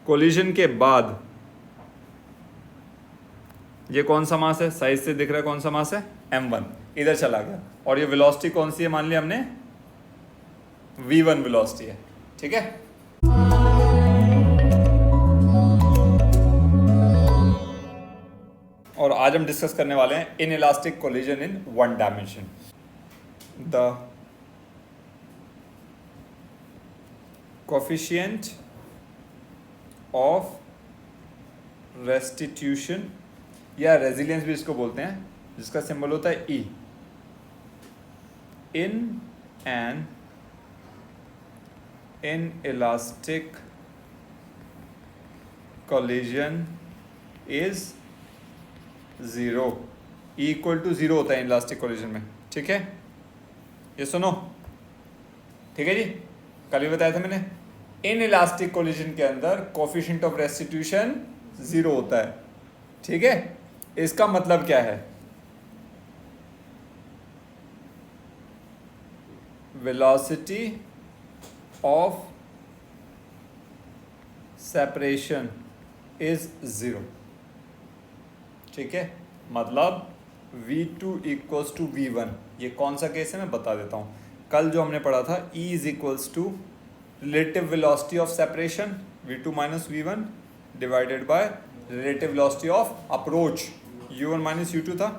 Collision के बाद ये कौन सा मास है, साइज से दिख रहा है कौन सा मास है, m1, इधर चला गया। और ये वेलोसिटी कौन सी है, मान लिया हमने v1 वेलोसिटी है, ठीक है। और आज हम डिस्कस करने वाले हैं inelastic collision in one dimension. The coefficient of restitution या रेजिलियंस भी इसको बोलते हैं, जिसका सिंबल होता है E, in an inelastic collision is 0। E equal to 0 होता है इनइलास्टिक कोलिजन में, ठीक है। ये सुनो, ठीक है जी, कल ही बताया था मैंने, इनइलास्टिक कोलिजन के अंदर कोफिशिएंट ऑफ रेस्टिट्यूशन 0 होता है, ठीक है। इसका मतलब क्या है, वेलोसिटी ऑफ सेपरेशन इज 0, ठीक है। मतलब v2 इक्वल्स टू v1। ये कौन सा केस है मैं बता देता हूँ। कल जो हमने पढ़ा था E is equals to relative velocity of separation v2 minus v1 divided by relative velocity of approach u1 minus u2 था,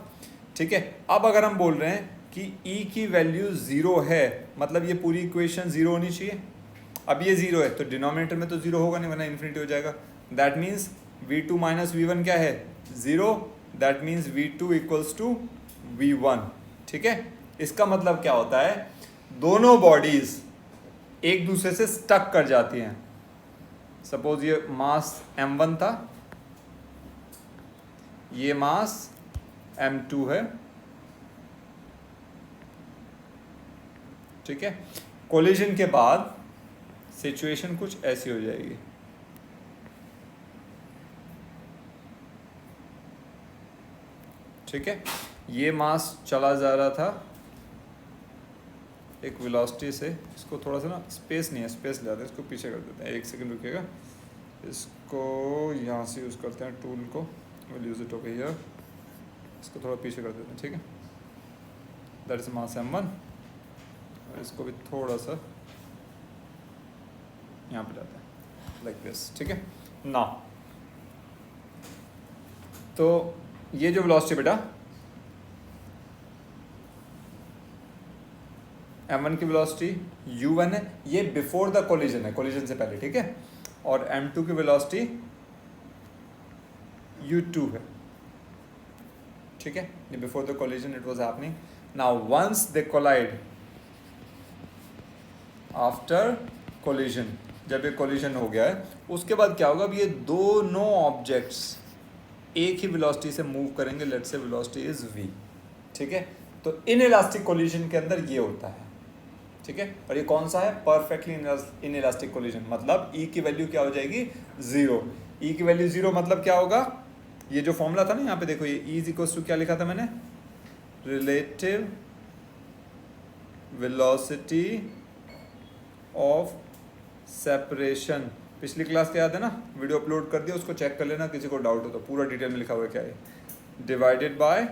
ठीक है। अब अगर हम बोल रहे हैं कि E की वैल्यू 0 है, मतलब ये पूरी इक्वेशन 0 होनी चाहिए। अब ये 0 है तो डिनोमिनेटर में तो 0 होगा नहीं, वरना इन्फिनिटी हो जाएगा। That means v2 minus v1 क्या है, 0। That means v2 equals to v1, ठीक है। इसका मतलब क्या होता है, दोनों बॉडीज एक दूसरे से स्टक कर जाती हैं। सपोज ये मास m1 था, ये मास m2 है, ठीक है। कोलिजन के बाद सिचुएशन कुछ ऐसी हो जाएगी, ठीक है। ये मास चला जा रहा था एक वेलोसिटी से, इसको थोड़ा सा ना स्पेस नहीं है, स्पेस ले आते हैं, इसको पीछे कर देते हैं, एक सेकंड रुकिएगा, इसको यहाँ से यूज़ करते हैं टूल को, will use it okay here, इसको थोड़ा पीछे कर देते हैं, ठीक है। दैट इज मास m1, और इसको भी थोड़ा सा यहाँ पे लाते हैं लाइक दिस, ठीक है ना। तो ये जो वेलोसिटी बेटा m1 की वेलोसिटी u1 है, ये बिफोर द कोलिजन है, कोलिजन से पहले, ठीक है। और m2 की वेलोसिटी u2 है, ठीक है। ये before the collision it was happening. Now once they collide, after collision, जब ये कोलिजन हो गया है उसके बाद क्या होगा, अब ये दोनों ऑब्जेक्ट्स एक ही वेलोसिटी से मूव करेंगे। Let's say velocity is v, ठीक है। तो इनइलास्टिक कोलिजन के अंदर ये होता है, ठीक है। और ये कौन सा है, परफेक्टली इनइलास्टिक कोलिजन। मतलब E की वैल्यू क्या हो जाएगी, 0। E की वैल्यू 0 मतलब क्या होगा, ये जो फॉर्मूला था ना यहाँ पे देखो, ये E इज इक्वल्स टू क्या लिखा था मैंने, रिलेटिव वेलोसिटी ऑफ सेपरेशन। पिछली क्लास के याद है ना, वीडियो अपलोड कर दिया, उसको चेक कर लेना, किसी को डाउट हो तो पूरा डिटेल में लिखा हुआ है क्या है, डिवाइडेड बाय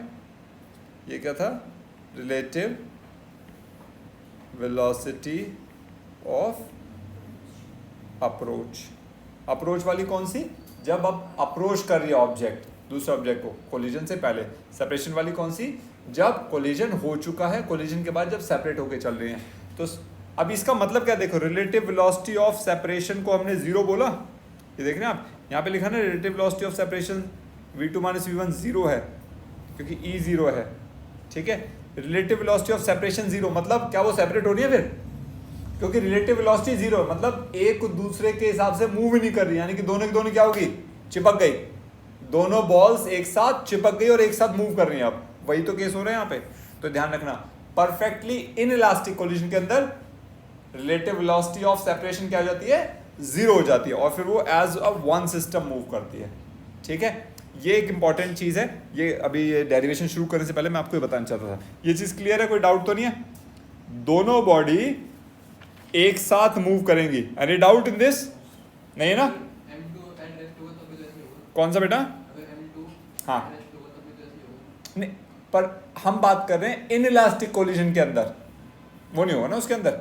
ये क्या था, relative velocity of approach. Approach वाली कौन सी, जब आप अप्रोच कर रही है ऑब्जेक्ट दूसरे ऑब्जेक्ट को कोलिजन से पहले। सेपरेशन वाली कौन सी, जब कोलिजन हो चुका है, कोलिजन के बाद जब सेपरेट होके चल रही हैं। तो अब इसका मतलब क्या देखो, रिलेटिव वेलोसिटी ऑफ सेपरेशन को हमने 0 बोला, ये देख रहे हैं आप, यहाँ पे लिखा ना relative velocity of separation v2 minus v1 0 है, क्योंकि E 0 है, ठीक है। रिलेटिव वेलोसिटी ऑफ सेपरेशन 0 मतलब क्या, वो सेपरेट हो रही है फिर, क्योंकि रिलेटिव वेलोसिटी 0 मतलब एक दूसरे के हिसाब से मूव ही नहीं कर रही, यानी कि दोनों की दोनों क्या होगी, चिपक गई। दोनों बॉल्स एक साथ चिपक गई और एक साथ मूव कर रही हैं। अब वही तो केस हो रहा है यहाँ पे, तो ध्यान रखना, परफेक्टली इनइलास्टिक कोलिजन के अंदर रिलेटिव वेलोसिटी ऑफ सेपरेशन क्या हो जाती है, 0 हो जाती है, और फिर वो as a one system move करती है, ठीक है। ये एक इंपॉर्टेंट चीज़ है, ये अभी ये डेरिवेशन शुरू करने से पहले मैं आपको ये बताना चाहता था। ये चीज़ क्लियर है, कोई डाउट तो नहीं है, दोनों बॉडी एक साथ मूव करेंगी, एनी डाउट इन दिस, नहीं है ना। कौन सा बेटा? हाँ नहीं, पर हम बात कर रहे हैं इनइलास्टिक कोलिजन के अंदर, वो नहीं होगा ना उसके अंदर,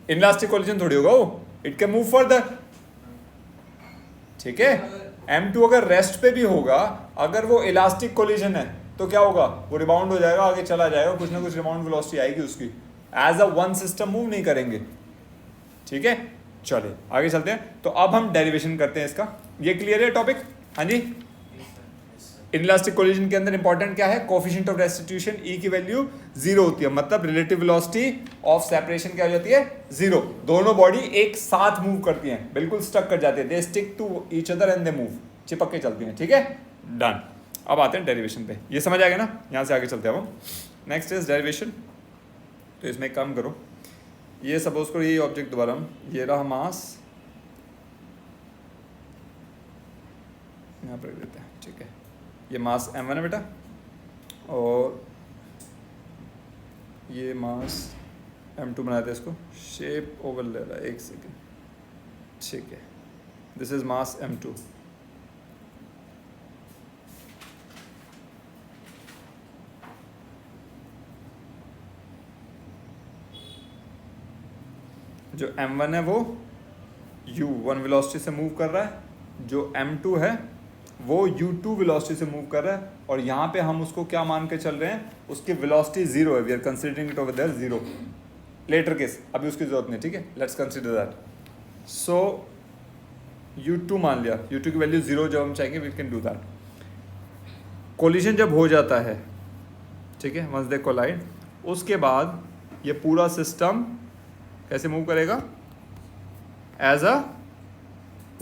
इनइलास्टिक कोलिजन थोड़ी होगा वो, इट कैन मूव फर्दर, ठीक है। M2 अगर रेस्ट पे भी होगा, अगर वो इलास्टिक कोलिजन है तो क्या होगा, वो रिबाउंड हो जाएगा, आगे चला जाएगा, कुछ ना कुछ रिबाउंड वेलोसिटी आएगी उसकी, as a one system move नहीं करेंगे, ठीक है। चलिए आगे चलते हैं। तो अब हम डेरिवेशन करते हैं इसका, ये क्लियर है टॉपिक? हाँ जी। इनइलास्टिक कोलिजन के अंदर इंपॉर्टेंट क्या है, कोएफिशिएंट ऑफ रेस्टिट्यूशन E की वैल्यू 0 होती है, मतलब रिलेटिव वेलोसिटी ऑफ सेपरेशन क्या हो जाती है, 0। दोनों बॉडी एक साथ मूव करती हैं, बिल्कुल स्टक कर जाती है, they stick to each other and they move, चिपक के चलती हैं, ठीक है, डन। अब आते हैं डेरिवेशन पे, ये समझ आ गया ना, यहाँ से आगे चलते हैं हम। Next is derivation. तो इसमें एक काम करो, ये सपोज करो ये ऑब्जेक्ट दोबारा, ये रहा मास, यहाँ पर रख देते हैं, ठीक है। ये मास m1 है बेटा, और ये मास m2 बनाते हैं, इसको शेप ओवल ले रहा है, एक सेकेंड, ठीक है। दिस इज मास m2, जो m1 है वो u1 वेलोसिटी से मूव कर रहा है, जो m2 है वो u2 वेलोसिटी से मूव कर रहा है, और यहाँ पे हम उसको क्या मान के चल रहे हैं, उसकी वेलोसिटी 0 है, we are considering it over there 0, later case, अभी उसकी जरूरत नहीं, ठीक है, let's consider that. So u2 मान लिया, u2 की वैल्यू 0 जब हम चाहेंगे we can do that. Collision जब हो जाता है, ठीक है, वंस दे कोलाइड, उसके बाद ये पूरा सिस्टम कैसे मूव करेगा, एज अ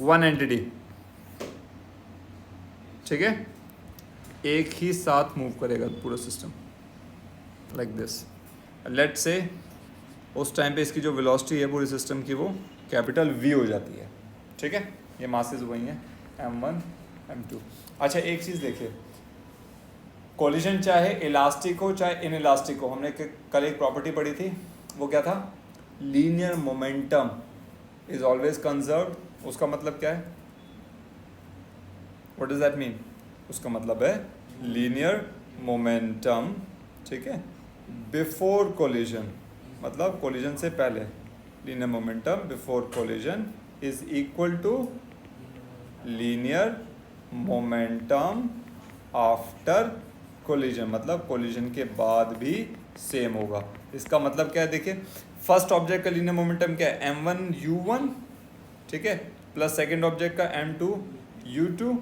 वन एंटिटी, ठीक है, एक ही साथ मूव करेगा पूरा system, like this. Let's say उस टाइम पे इसकी जो वेलोसिटी है पूरे सिस्टम की वो कैपिटल V हो जाती है, ठीक है। ये मासेस वही हैं, m1 m2। अच्छा एक चीज़ देखिए, कोलिजन चाहे इलास्टिक हो चाहे इनइलास्टिक हो, हमने कल एक प्रॉपर्टी पढ़ी थी, वो क्या था, linear momentum is always conserved. उसका मतलब क्या है, व्हाट डज दैट मीन? उसका मतलब है लीनियर मोमेंटम, ठीक है, बिफोर कोलिजन, मतलब कोलिजन से पहले, linear momentum before collision is equal to linear momentum after collision, मतलब कोलिजन के बाद भी सेम होगा। इसका मतलब क्या है, देखिए फर्स्ट ऑब्जेक्ट का लीनियर मोमेंटम क्या है, m1 u1, ठीक है, प्लस सेकेंड ऑब्जेक्ट का m2 u2।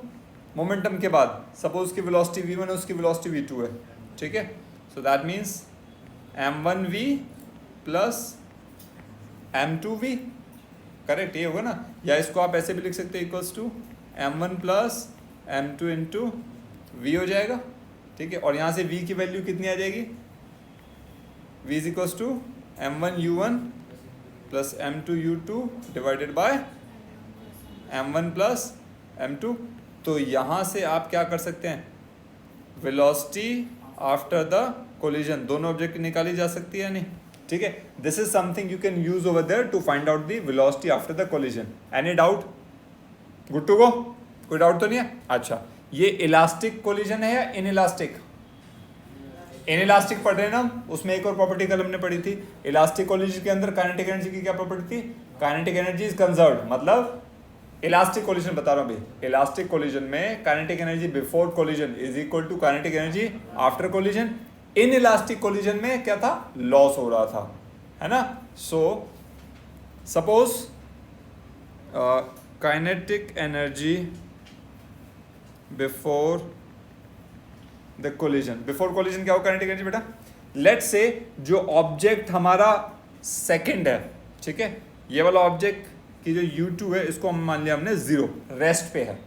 मोमेंटम के बाद सपोज की वेलोसिटी v1 है, उसकी वेलोसिटी v2 है, ठीक है, so that means m1v plus m2v, correct, ये होगा ना। या इसको आप ऐसे भी लिख सकते हैं, equals to m1 plus m2 into v हो जाएगा, ठीक है। और यहाँ से v की वैल्यू कितनी आ जाएगी, v is equals to m1 u1 plus m2 u2 divided by m1 plus m2। तो यहाँ से आप क्या कर सकते हैं, वेलोसिटी आफ्टर द कोलिजन दोनों ऑब्जेक्ट की निकाली जा सकती है, नहीं, ठीक है। This is something you can use over there to find out the velocity after the collision. Any doubt? Good to go, कोई डाउट तो नहीं है? अच्छा, ये इलास्टिक कोलिजन है या इनइलास्टिक? इनइलास्टिक पढ़ रहे हैं ना, उसमें एक और प्रॉपर्टी कल हमने पढ़ी थी, इलास्टिक कोलिजन के अंदर काइनेटिक एनर्जी की क्या प्रॉपर्टी थी, काइनेटिक एनर्जी इज कंजर्व्ड, मतलब इलास्टिक कोलिजन बता रहा हूं भाई, इलास्टिक कोलिजन में kinetic energy before collision is equal to kinetic energy after collision. Inelastic collision में क्या था, लॉस हो रहा था, है ना। So suppose kinetic energy before the collision, before collision क्या हो काइनेटिक एनर्जी बेटा, लेट्स से जो ऑब्जेक्ट हमारा सेकंड है, ठीक है, ये वाला ऑब्जेक्ट कि जो u2 है इसको हम मान लिया हमने 0 रेस्ट पे है,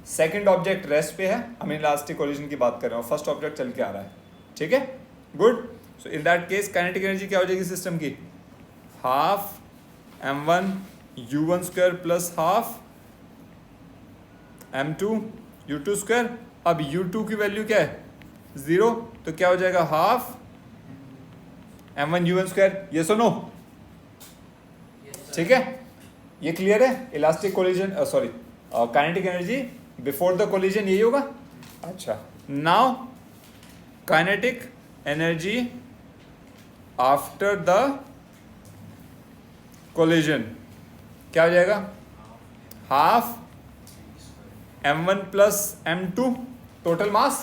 सेकंड ऑब्जेक्ट रेस्ट पे है, हम इलास्टिक कोलिजन की बात कर रहे हैं, और फर्स्ट ऑब्जेक्ट चल के आ रहा है, ठीक है, good. So in that case kinetic energy क्या हो जाएगी सिस्टम की, half m1 u1 square plus half m2 u2 square. अब u2 की वैल्यू क्या है, 0, तो क्या हो जाएगा, हाफ m1 u1 स्क्वायर, ये सुनो, ठीक है, ये क्लियर है। Elastic collision, sorry, kinetic energy before the collision, यही होगा। अच्छा, now kinetic energy after the collision क्या हो जाएगा? Half m1 plus m2 total mass,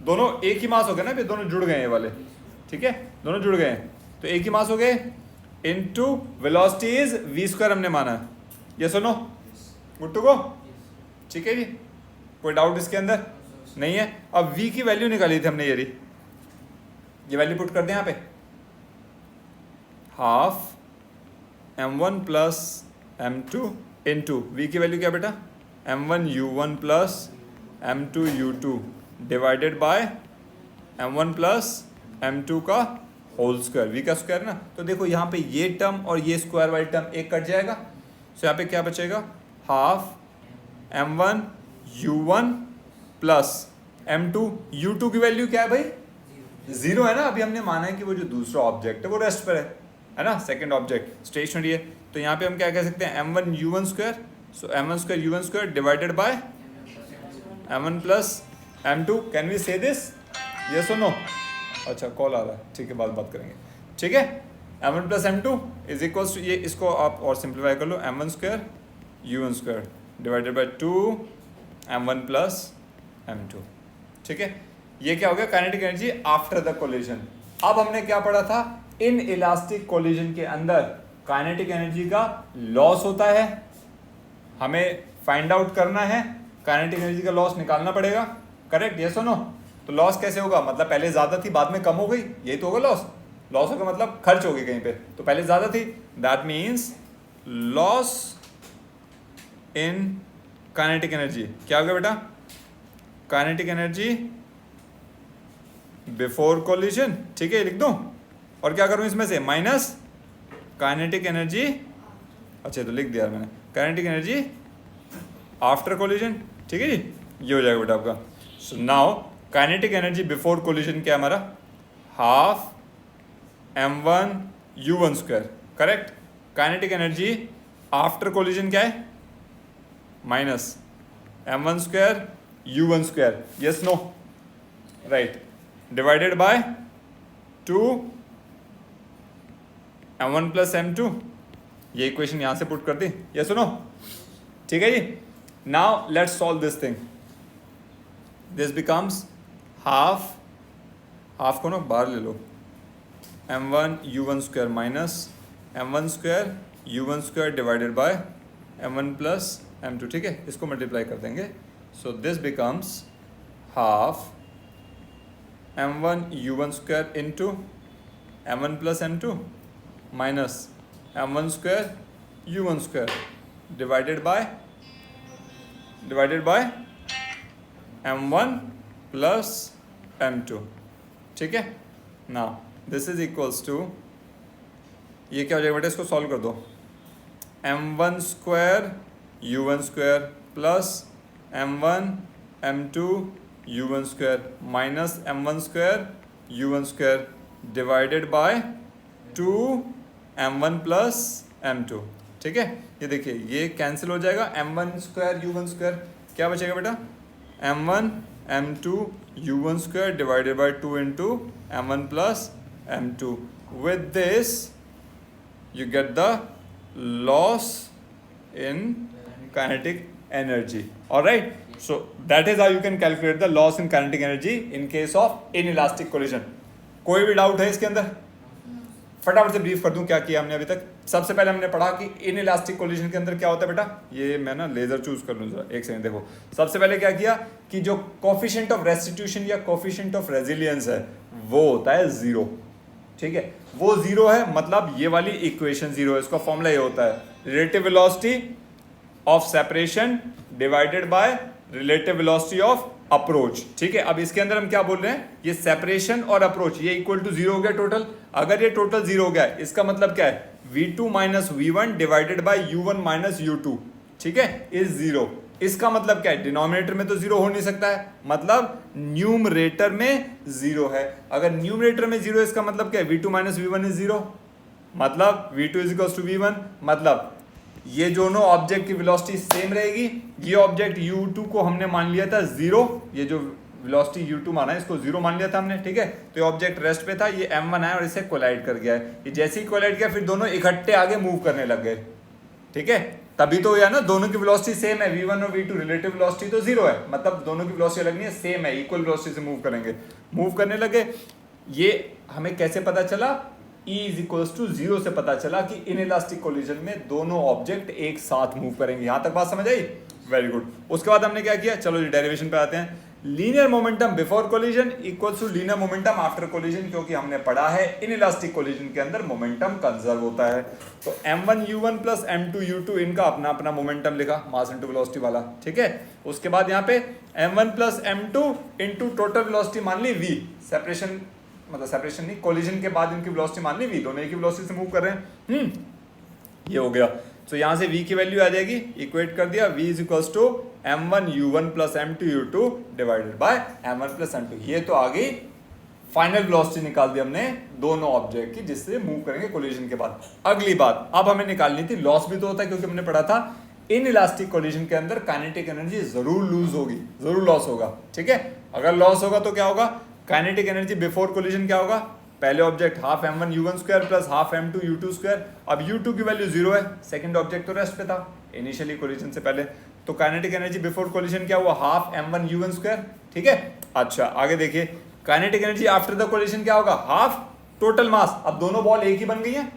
दोनों एक ही मास हो गए ना, फिर दोनों जुड़ गए हैं ये वाले, ठीक है, दोनों जुड़ गए हैं तो एक ही मास हो गए, into velocity is v square हमने माना है, ये सुनो, गुड टू गो, ठीक है जी, कोई डाउट इसके अंदर नहीं है। अब v की वैल्यू निकाली थी हमने, ये वैल्यू पुट कर दें यहाँ पे, half m1 plus m2 into v की वैल्यू क्या बेटा, m1 u1 plus m2 u2 divided by m1 plus m2 का होल स्क्वायर, v का स्क्वायर ना। तो देखो यहाँ पे ये टर्म और ये स्क्वायर वाली टर्म एक कट जाएगा, तो यहाँ पे क्या बचेगा, half m1 u1 plus m2 u2 की वैल्यू क्या है भाई, 0 है ना। अभी हमने माना है कि वो जो दूसरा ऑब्जेक्ट है वो रेस्ट पर है ना, सेकंड ऑब्जेक्ट स्टेशनरी है, तो यहाँ पे हम क्या कह सकते हैं, m1 u1 square, so m1 square u1 square divided by m1 plus m2, can we say this, yes और नो? अच्छा कॉल आ रहा है, ठीक है, बात करेंगे, ठीक है। m1 plus m2 is equals to, ये इसको आप और सिंप्लीफाई कर लो, m1 square u1 square divided by 2 m1 plus m2, ठीक है। ये क्या हो गया, kinetic energy after the collision. अब हमने क्या पढ़ा था, इन इलास्टिक कोलिजन के अंदर काइनेटिक एनर्जी का लॉस होता है, हमें फाइंड आउट करना है, काइनेटिक एनर्जी का लॉस निकालना पड़ेगा, करेक्ट, ये सुनो। तो लॉस कैसे होगा, मतलब पहले ज्यादा थी बाद में कम हो गई, यही तो होगा लॉस। लॉस होगा मतलब खर्च हो गई कहीं पे, तो पहले ज्यादा थी, that means loss in kinetic energy क्या हो गया बेटा, काइनेटिक एनर्जी बिफोर कोलिजन, ठीक है, लिख दो और क्या करूं इसमें से, माइनस काइनेटिक एनर्जी, अच्छा तो लिख दिया मैंने, काइनेटिक एनर्जी आफ्टर कोलिजन, ठीक है जी, ये हो जाएगा बेटा आपका। So now kinetic energy before collision क्या है हमारा, half m1 u1 square, correct. Kinetic energy after collision क्या है, minus m1 square u1 square, yes no, right, divided by 2 m1 plus m2, ये इक्वेशन यहां से पुट कर दी, ये सुनो, ठीक है जी। Now let's solve this thing, this becomes half को ना बाहर ले लो, m1 u1 square minus m1 square u1 square divided by m1 plus m2, ठीक है, इसको मल्टीप्लाई कर देंगे, so this becomes half m1 u1 square into m1 plus m2 minus m1 square u1 square divided by m1 plus m2, ठीक है। Now this is equals to, ये क्या हो जाएगा बेटा, इसको सॉल्व कर दो, m1 square u1 square plus m1 m2 u1 square minus m1 square u1 square divided by 2 m1 plus m2, ठीक है। ये देखिए ये कैंसिल हो जाएगा, m1 स्क्वायर u1 स्क्वायर क्या बचेगा बेटा, m1 m2 u1 square divided by 2 into m1 plus m2, with this you get the loss in kinetic energy, all right, so that is how you can calculate the loss in kinetic energy in case of inelastic collision। कोई भी doubt है इसके अंदर, फटाफट से brief कर दूं क्या किया हमने अभी तक। सबसे पहले हमने पढ़ा कि इनइलास्टिक कोलिजन के अंदर क्या होता है बेटा, ये मैं ना लेजर चूज कर लूं जरा, एक सेकंड देखो। सबसे पहले क्या किया कि जो कोफिशिएंट ऑफ रेस्टिट्यूशन या कोफिशिएंट ऑफ रेजिलियंस है वो होता है 0, ठीक है, वो 0 है, मतलब ये वाली इक्वेशन 0 है, इसका फॉर्मूला ये होता है relative velocity of separation divided by relative velocity of approach, ठीक है। अब इसके अंदर हम क्या बोल रहे हैं, ये सेपरेशन और अप्रोच ये इक्वल टू 0 हो गया टोटल। अगर ये टोटल 0 हो गया इसका मतलब क्या है, v2 minus v1 divided bye u1 minus u2, ठीक है, इज 0। इसका मतलब क्या है, डिनोमिनेटर में तो 0 हो नहीं सकता है, मतलब न्यूमरेटर में 0 है। अगर न्यूमरेटर में 0 इसका मतलब क्या है, v2 माइनस v1 इज 0, मतलब v2 is equal to v1, मतलब ये दोनों ऑब्जेक्ट की वेलोसिटी सेम रहेगी। ये ऑब्जेक्ट u2 को हमने मान लिया था 0, ये जो वेलोसिटी u2 माना है इसको 0 मान लिया था हमने, ठीक है। तो ये ऑब्जेक्ट रेस्ट पे था, ये m1 है और इसे कोलाइड कर गया है। ये जैसे ही कोलाइड किया फिर दोनों इकट्ठे आगे मूव करने लग गए, ठीक है। तभी तो यार ना दोनों की वेलोसिटी सेम है, v1 और v2 रिलेटिव वेलोसिटी तो 0 है, मतलब दोनों की वेलोसिटी अलग नहीं है, सेम है, इक्वल वेलोसिटी से मूव करेंगे, मूव करने लगे। ये हमें कैसे पता चला? E इज इक्वल्स टू 0 से पता चला कि इन इलास्टिक कोलिजन में दोनों ऑब्जेक्ट एक साथ मूव करेंगे। यहां तक बात समझ आई? Very good. उसके बाद हमने क्या किया, चलो जी डेरिवेशन पे आते हैं। Linear momentum before collision equals to linear momentum after collision, क्योंकि हमने पढ़ा है इन इलास्टिक कोलिजन के अंदर मोमेंटम कंजर्व होता है। तो m1u1 प्लस m2u2 इनका अपना अपना मोमेंटम लिखा, मास इनटू वेलोसिटी वाला, ठीक है। उसके बाद यहाँ पे m1 plus m2 into total velocity मान ली v, सेपरेशन मतलब सेपरेशन नहीं, कोलिजन के बाद इनकी वेलोसिटी मान ली v, दोनों एक ही वेलोसिटी से मूव कर रहे हैं। ये हो गया। तो यहां से v की वैल्यू आ जाएगी, इक्वेट कर दिया, v is equals to m1u1 plus m2u2 divided by m1 plus m2। ये तो आ गई फाइनल वेलोसिटी, निकाल दी हमने दोनों ऑब्जेक्ट की जिससे मूव करेंगे कोलिजन के बाद। अगली बात अब हमें निकालनी थी, लॉस भी तो होता है क्योंकि हमने पढ़ा था इन इलास्टिक कोलिजन के अंदर काइनेटिक एनर्जी जरूर लूज होगी, जरूर लॉस होगा, ठीक है। अगर लॉस होगा तो क्या होगा? काइनेटिक एनर्जी बिफोर कोलिजन क्या होगा? पहले object half m1u1 square plus half m2u2 square. अब u2 की वैल्यू 0 है, सेकंड ऑब्जेक्ट तो रेस्ट पे था इनिशियली कोलिजन से पहले, तो काइनेटिक एनर्जी बिफोर कोलिजन क्या हुआ? हाफ m1u1 स्क्वायर, ठीक है। अच्छा आगे देखिए, kinetic energy after the collision क्या होगा? Half total mass. अब दोनों बॉल एक ही बन गई हैं,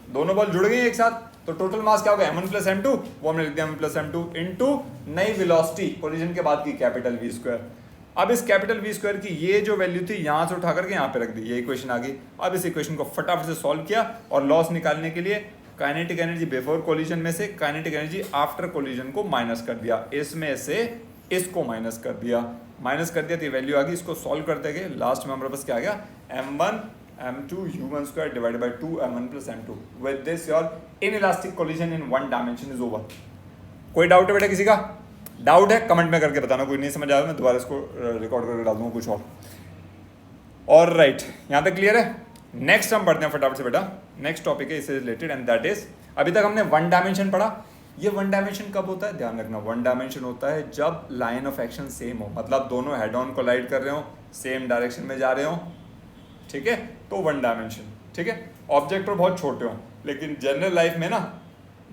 दोनों बॉल जुड़ गई हैं एक साथ, तो टोटल मास क्या होगा? m1 प्लस m2, वो हमने लिख दिया m1 प्लस m2 इनटू नई वेलोसिटी कोलिजन के बाद की कैपिटल V स्क्वायर। अब इस कैपिटल V स्क्वायर की ये जो वैल्यू थी यहां से उठा करके यहाँ पे रख दी, ये इक्वेशन आ गई। अब इस इक्वेशन को फटाफट से सॉल्व किया और लॉस निकालने के लिए काइनेटिक एनर्जी बिफोर कोलिजन में से काइनेटिक एनर्जी आफ्टर कोलिजन को माइनस कर दिया, इसमें से इसको माइनस कर दिया, माइनस कर दिया तो ये वैल्यू आ गई। इसको सॉल्व करते गए लास्ट में हमारे पास क्या आ गया? m1 m2u1 square divided by 2 m1 plus m2। With this your inelastic collision in one dimension is over. कोई डाउट है बेटा किसी का? डाउट है कमेंट में करके बताना, कोई नहीं समझ आया मैं दोबारा इसको रिकॉर्ड करके डाल दूंगा कुछ और राइट, यहाँ तक क्लियर है। नेक्स्ट हम पढ़ते हैं फटाफट से बेटा, नेक्स्ट टॉपिक है इससे रिलेटेड एंड दैट इज, अभी तक हमने वन डायमेंशन पढ़ा। ये वन डायमेंशन कब होता है? ध्यान रखना, वन डायमेंशन होता है जब लाइन ऑफ एक्शन सेम हो, मतलब दोनों हेड ऑन कोलाइड कर रहे हो, सेम डायरेक्शन में जा रहे हो, ठीक है, तो वन डायमेंशन, ठीक है। ऑब्जेक्ट और बहुत छोटे हो, लेकिन जनरल लाइफ में ना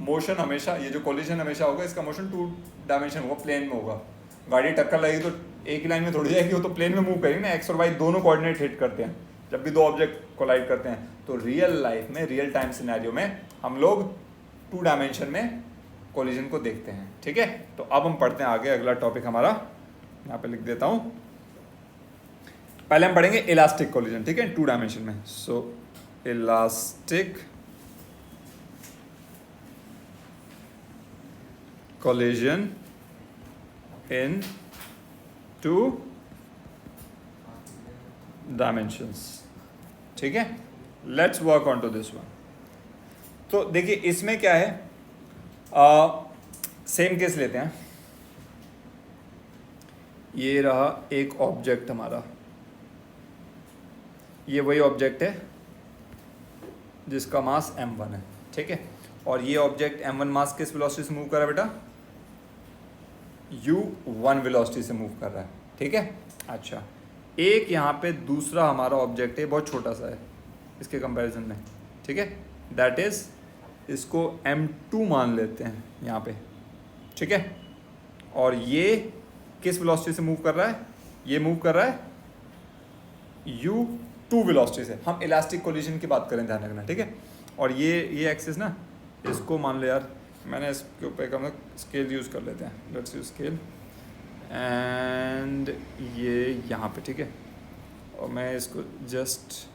मोशन हमेशा, ये जो कोलिजन हमेशा होगा इसका मोशन 2 डायमेंशन होगा, प्लेन में होगा। गाड़ी टक्कर लगेगी तो एक ही लाइन में थोड़ी जाएगी, वो तो प्लेन में मूव करेगी ना, एक्स और वाई दोनों कोऑर्डिनेट हिट करते हैं जब भी दो ऑब्जेक्ट कोलाइड करते हैं। तो रियल लाइफ में, रियल टाइम सिनेरियो में हम लोग 2 डायमेंशन में कोलिजन को देखते हैं, ठीक है। तो अब हम पढ़ते हैं आगे, अगला टॉपिक हमारा यहाँ पे लिख देता हूँ। पहले हम पढ़ेंगे इलास्टिक कोलिजन, ठीक है, 2 डायमेंशन में। So elastic collision in 2 dimensions, ठीक है। Let's work on to this one. तो देखिए इसमें क्या है, सेम केस लेते हैं। ये रहा एक ऑब्जेक्ट हमारा, ये वही ऑब्जेक्ट है जिसका मास m1 है, ठीक है। और ये ऑब्जेक्ट m1 मास किस वेलोसिटी से मूव कर रहा है बेटा? u1 वेलोसिटी से मूव कर रहा है, ठीक है। अच्छा, एक यहाँ पे दूसरा हमारा ऑब्जेक्ट है, बहुत छोटा सा है इसके कंपैरिजन में, ठीक है, दैट इज इसको m2 मान लेते हैं यहाँ पे, ठीक है। और ये किस वेलोसिटी से मूव कर रहा है? ये मूव कर रहा है u2 वेलोसिटी से। हम इलास्टिक कोलिजन की बात करें, ध्यान रखना, ठीक है। और ये एक्सिस ना, इसको मान लो यार, मैंने इसके ऊपर कम स्केल यूज़ कर लेते हैं, लेट्स यूज स्केल, एंड ये यहाँ पे, ठीक है। और मैं इसको जस्ट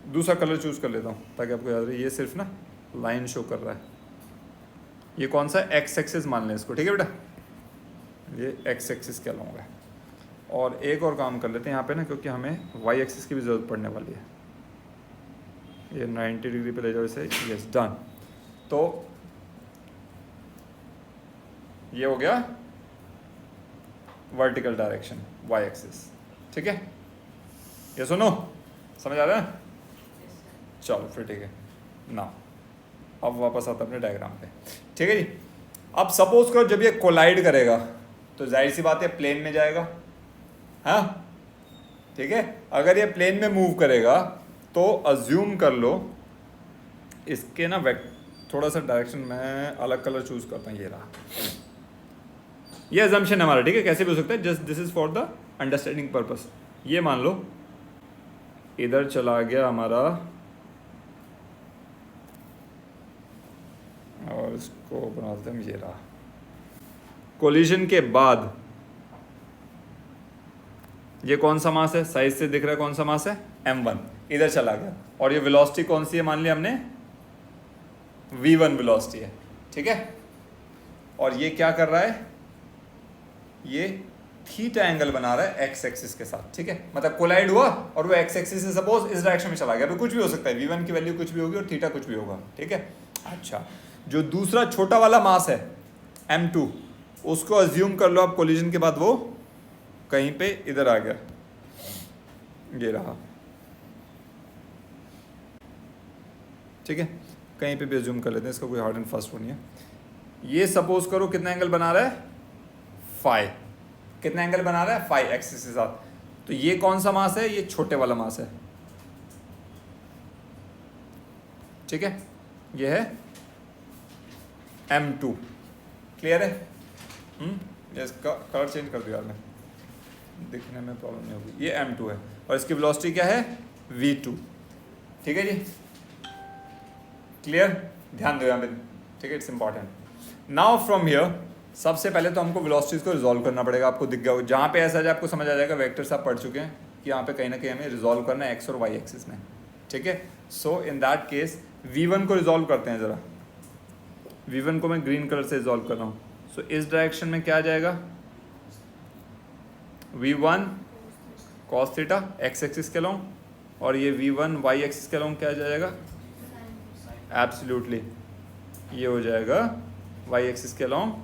दूसरा कलर चूज़ कर लेता हूँ ताकि आपको याद रहे। ये सिर्फ ना लाइन शो कर रहा है, ये कौन सा? एक्स एक्सिस मान लें इसको, ठीक है बेटा, ये एक्स एक्सिस कहलाऊँगा। और एक और काम कर लेते हैं यहाँ पे ना, क्योंकि हमें वाई एक्सिस की भी ज़रूरत पड़ने वाली है। ये 90 डिग्री पे ले जाओ इसे, यस डन। तो ये हो गया वर्टिकल डायरेक्शन, वाई एक्सिस, ठीक है। ये सुनो, समझ आ रहा है? चलो फिर ठीक है ना। अब वापस आता अपने डायग्राम पे, ठीक है जी। अब सपोज करो जब ये कोलाइड करेगा तो जाहिर सी बात है प्लेन में जाएगा, हाँ ठीक है। अगर ये प्लेन में मूव करेगा तो अज्यूम कर लो इसके ना थोड़ा सा डायरेक्शन में अलग कलर चूज करता हूँ, ये रहा, ये अजम्पशन हमारा, ठीक है। कैसे भी हो सकता है, just this is for the understanding purpose. ये मान लो इधर चला गया हमारा, और इसको बना देते हैं, ये रहा। कोलिजन के बाद ये कौन सा मास है, साइज से दिख रहा है कौन सा मास है, m1, इधर चला गया। और ये वेलोसिटी कौन सी है, मान लिया हमने v1 वेलोसिटी है, ठीक है। और ये क्या कर रहा है, ये थीटा एंगल बना रहा है एक्स एक्सिस के साथ, ठीक है। मतलब कोलाइड हुआ और वो एक्स एक्सिस से सपोज इस डायरेक्शन में चला गया, अभी कुछ भी हो सकता है, v1 की वैल्यू कुछ भी होगी और थीटा कुछ भी होगा, ठीक है। अच्छा, जो दूसरा छोटा वाला मास है m2, उसको अज्यूम कर लो आप कोलिजन के बाद वो कहीं पे इधर आ गया, ये रहा, ठीक है। कहीं पे भी अज्यूम कर लेते हैं, इसका कोई हार्ड एंड फास्ट वो नहीं है। ये सपोज करो कितना एंगल बना रहा है, फाई, कितना एंगल बना रहा है, फाई एक्सिस के साथ। तो ये कौन सा मास है, ये छोटे वाला मास है, ठीक है। ये है m2, क्लियर है। इसका कलर चेंज कर दिया मैं, दिखने में प्रॉब्लम नहीं होगी। ये m2 है और इसकी वेलोसिटी क्या है, v2, ठीक है जी, क्लियर। ध्यान दो यहाँ पे, ठीक है, it's important. Now from here सबसे पहले तो हमको वेलोसिटीज को रिजॉल्व करना पड़ेगा। आपको दिख गया, जहाँ पे ऐसा जाए आपको समझ आ जाएगा, वेक्टर्स आप पढ़ चुके हैं कि यहाँ पे कहीं ना कहीं हमें रिजॉल्व करना है एक्स और वाई एक्सिस में, ठीक है। सो इन दैट केस v1 को रिजॉल्व करते हैं ज़रा। v1 को मैं ग्रीन कलर से रिजॉल्व कर रहा हूँ। सो इस डायरेक्शन में क्या आ जाएगा, v1 cos theta x axis के लॉन्ग, और ये v1 वाई एक्सिस के लॉन्ग क्या आ जाएगा, एब्सोल्युटली ये हो जाएगा वाई एक्सिस के लॉन्ग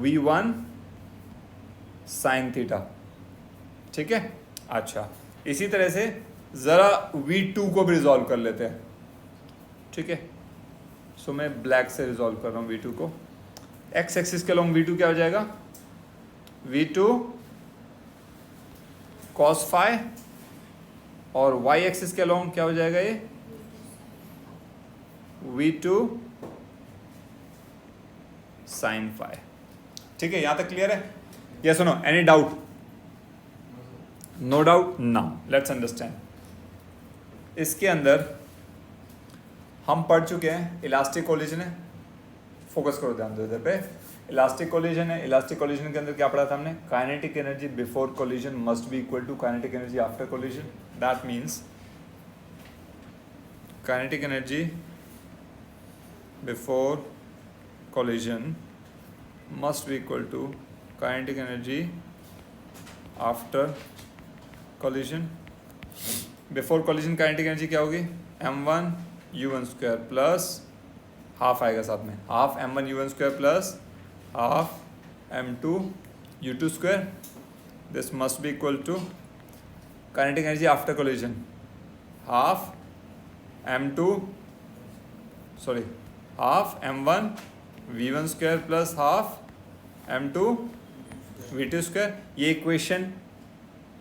v1 साइन थीटा, ठीक है। अच्छा, इसी तरह से ज़रा v2 को भी रिजॉल्व कर लेते हैं, ठीक है। सो मैं ब्लैक से रिजॉल्व कर रहा हूँ v2 को। एक्स एक्सिस के लॉन्ग v2 क्या हो जाएगा, v2 cos फाई, और वाई एक्सिस के लॉन्ग क्या हो जाएगा, ये v2 साइन फाई, ठीक है। यहां तक क्लियर है, यस और no, any doubt, no doubt. Now let's understand. इसके अंदर हम पढ़ चुके हैं इलास्टिक कोलिजन है, फोकस करो ध्यान दो इधर पे। इलास्टिक कोलिजन है, इलास्टिक कोलिजन के अंदर क्या पढ़ा था हमने, kinetic energy before collision must be equal to kinetic energy after collision. That means kinetic energy before collision must be equal to kinetic energy after collision. Before collision kinetic energy क्या होगी, m1 u1 square plus half आएगा साथ में, half m1 u1 square plus half m2 u2 square. This must be equal to kinetic energy after collision, half m2 sorry half m1 v1 square plus half m2 v2 square. ये equation,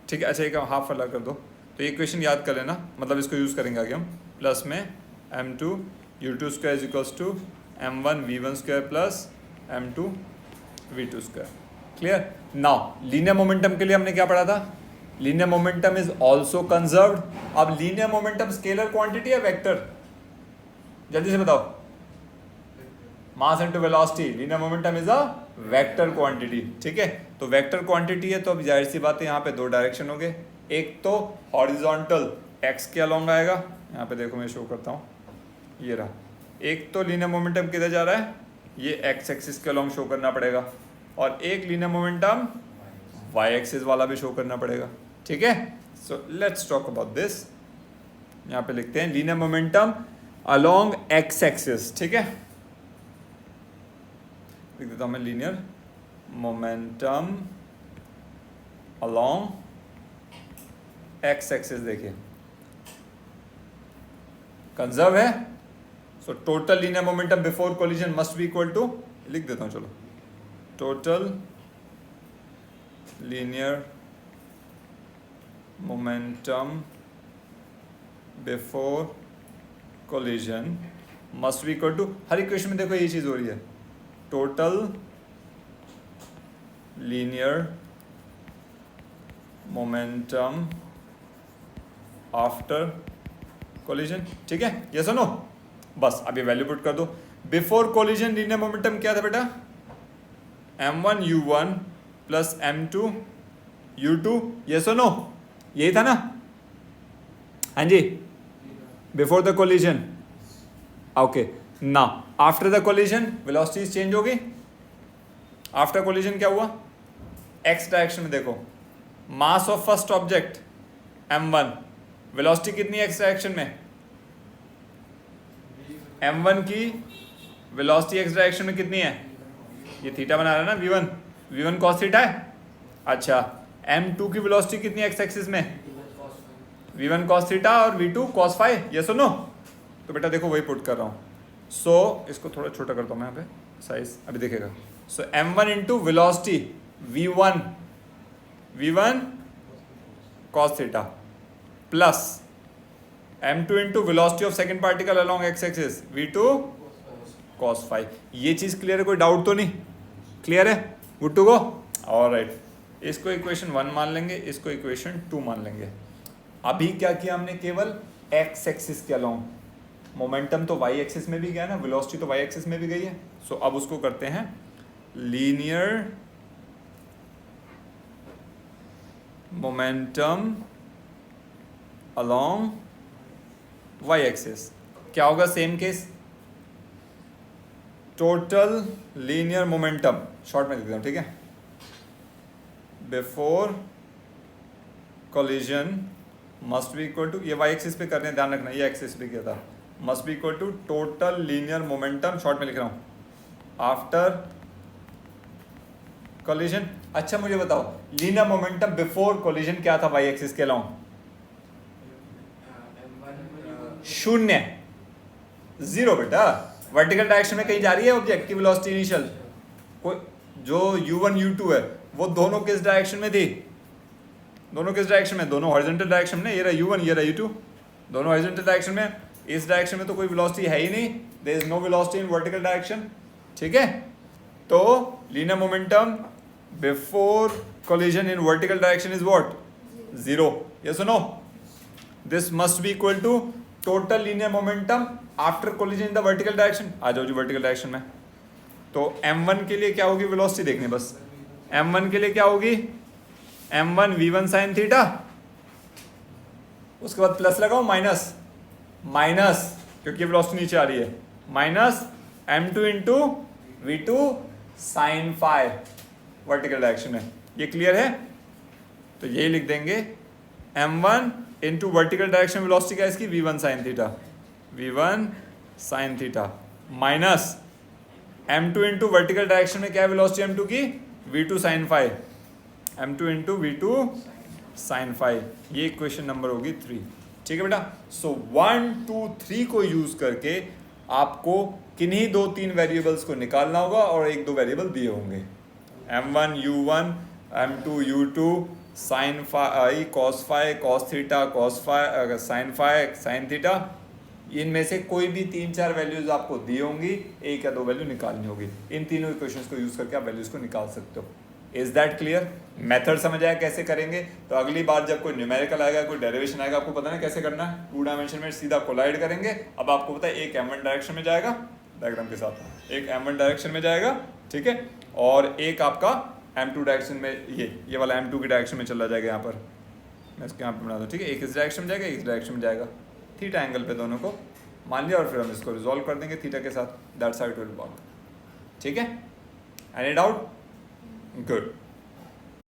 ठीक है। अच्छा, एक half अलग कर दो, तो ये इक्वेशन याद कर लेना, मतलब इसको यूज़ करेंगे आगे हम। प्लस में m2 u2 square is equals to m1 v1 square plus m2 v2 square, clear. Now linear momentum के लिए हमने क्या पढ़ा था, linear momentum is also conserved. अब लीनियर मोमेंटम स्केलर क्वांटिटी है वेक्टर, जल्दी से बताओ। Mass into velocity, linear momentum is a vector quantity, ठीक है। तो वेक्टर क्वांटिटी है तो अब जाहिर सी बात है यहाँ पे दो डायरेक्शन हो गए, एक तो हॉरिजॉन्टल एक्स के अलोंग आएगा, यहाँ पे देखो मैं शो करता हूँ, ये रहा। एक तो लीनियर मोमेंटम किधर जा रहा है, ये एक्स एक्सिस के अलोंग शो करना पड़ेगा, और एक लीनियर मोमेंटम वाई एक्सिस वाला भी शो करना पड़ेगा, ठीक है। So let's talk about this. यहाँ पे लिखते हैं linear momentum along X axis, ठीक है। लिख देता हूँ मैं linear momentum along X axis. देखिए कंजर्व है, so total linear momentum before collision must be equal to, लिख देता हूं चलो, total linear momentum before collision must be equal to, हर इक्वेशन में देखो ये चीज हो रही है, total linear momentum after collision, ठीक है, यस और नो। बस अब ये वैल्यू पुट कर दो। बिफोर कोलिजन लीनियर मोमेंटम क्या था बेटा, m1 u1 plus m2 u2, yes और नो, यही था ना, हाँ जी, before the collision. Okay, now after the collision velocities change हो गई। आफ्टर कोलिजन क्या हुआ, एक्स डायरेक्शन में देखो, mass of first object m1, velocity कितनी है एक्स डायरेक्शन में, m1 की वेलोसिटी एक्स डायरेक्शन में कितनी है, ये थीटा बना रहा है ना, v1 cos थीटा है। अच्छा, m2 की वेलोसिटी कितनी है एक्स एक्सिस में, v1 cos थीटा और v2 cos फाई, यस और नो। तो बेटा देखो वही पुट कर रहा हूँ। सो इसको थोड़ा छोटा करता हूँ मैं यहाँ पे साइज, अभी देखेगा। So m1 into velocity v1 cos theta plus m2 into velocity of second particle along X axis v2 cos phi. ये चीज क्लियर है, कोई डाउट तो नहीं, क्लियर है, गुड टू गो, ऑलराइट। इसको इक्वेशन 1 मान लेंगे, इसको इक्वेशन 2 मान लेंगे। अभी क्या किया हमने, केवल एक्स एक्सिस के अलॉन्ग, मोमेंटम तो वाई एक्सिस में भी गया ना, वेलोसिटी तो वाई एक्सिस में भी गई है। सो अब उसको करते हैं linear momentum along Y axis, क्या होगा, same case, total linear momentum, short में लिख देता हूं, ठीक है, before collision must be equal to, ये वाई एक्सिस पे करने ध्यान रखना, ये एक्सिस पे किया था, must be equal to total linear momentum, short में लिख रहा हूं, आफ्टर कोलिजन। अच्छा मुझे बताओ, लीनियर मोमेंटम बिफोर कोलिजन क्या था वाई एक्सिस के अलॉन्ग, शून्य, जीरो बेटा। वर्टिकल डायरेक्शन में कहीं जा रही है ऑब्जेक्ट की वेलोसिटी इनिशियल, कोई जो u1 u2 है वो दोनों किस डायरेक्शन में थी, दोनों किस डायरेक्शन में, दोनों हॉरिजॉन्टल डायरेक्शन में, ये रहा u1 ये रहा u2, दोनों हॉरिजॉन्टल डायरेक्शन में। इस डायरेक्शन में तो कोई वेलोसिटी है ही नहीं, there is no velocity in vertical direction, ठीक है। तो linear momentum before collision in vertical direction is what, zero, yes और no. This must be equal to total linear momentum after collision in the vertical direction. आ जाओ जी vertical direction में, तो m1 के लिए क्या होगी वेलोसिटी देखनी बस, m1 के लिए क्या होगी, m1 v1 sin थीटा, उसके बाद प्लस लगाओ, माइनस क्योंकि वेलोसिटी नीचे आ रही है, minus m2 into v2 sin phi vertical direction में। ये क्लियर है, तो यही लिख देंगे, m1 into vertical direction velocity क्या है इसकी, v1 sin theta, v1 sin theta, minus m2 into vertical direction में क्या है वेलोसिटी m2 की, v2 sin phi, m2 into v2 sin phi. ये इक्वेशन नंबर होगी 3, ठीक है बेटा। सो 1 2 3 को यूज करके आपको किन्हीं 2-3 वेरिएबल्स को निकालना होगा और 1-2 वेरिएबल दिए होंगे, m1 u1 m2 u2 sin phi cos phi cos theta cos phi sin phi sin theta, इनमें से कोई भी 3-4 वैल्यूज आपको दी होंगी, 1 या 2 वैल्यू निकालनी होगी। इन तीनों इक्वेशंस को यूज करके आप वैल्यूज को निकाल सकते हो। इज दैट क्लियर, मेथड समझ आया कैसे करेंगे। तो अगली बार जब कोई न्यूमेरिकल आएगा, कोई डेरिवेशन आएगा, आपको पता ना कैसे करना है, 2 डायमेंशन में सीधा कोलाइड करेंगे। अब आपको पता है एक m1 डायरेक्शन में जाएगा, डायग्राम के साथ, एक m1 डायरेक्शन में जाएगा, ठीक है, और एक आपका m2 डायरेक्शन में, ये वाला m2 की डायरेक्शन में चला जाएगा। यहाँ पर मैं इसके यहाँ पे बना दूँ, ठीक है, एक इस डायरेक्शन में जाएगा, एक इस डायरेक्शन में जाएगा, थीटा एंगल पे दोनों को मान लिया, और फिर हम इसको रिजॉल्व कर देंगे थीटा के साथ, that's how it will work, ठीक है। Any doubt, good.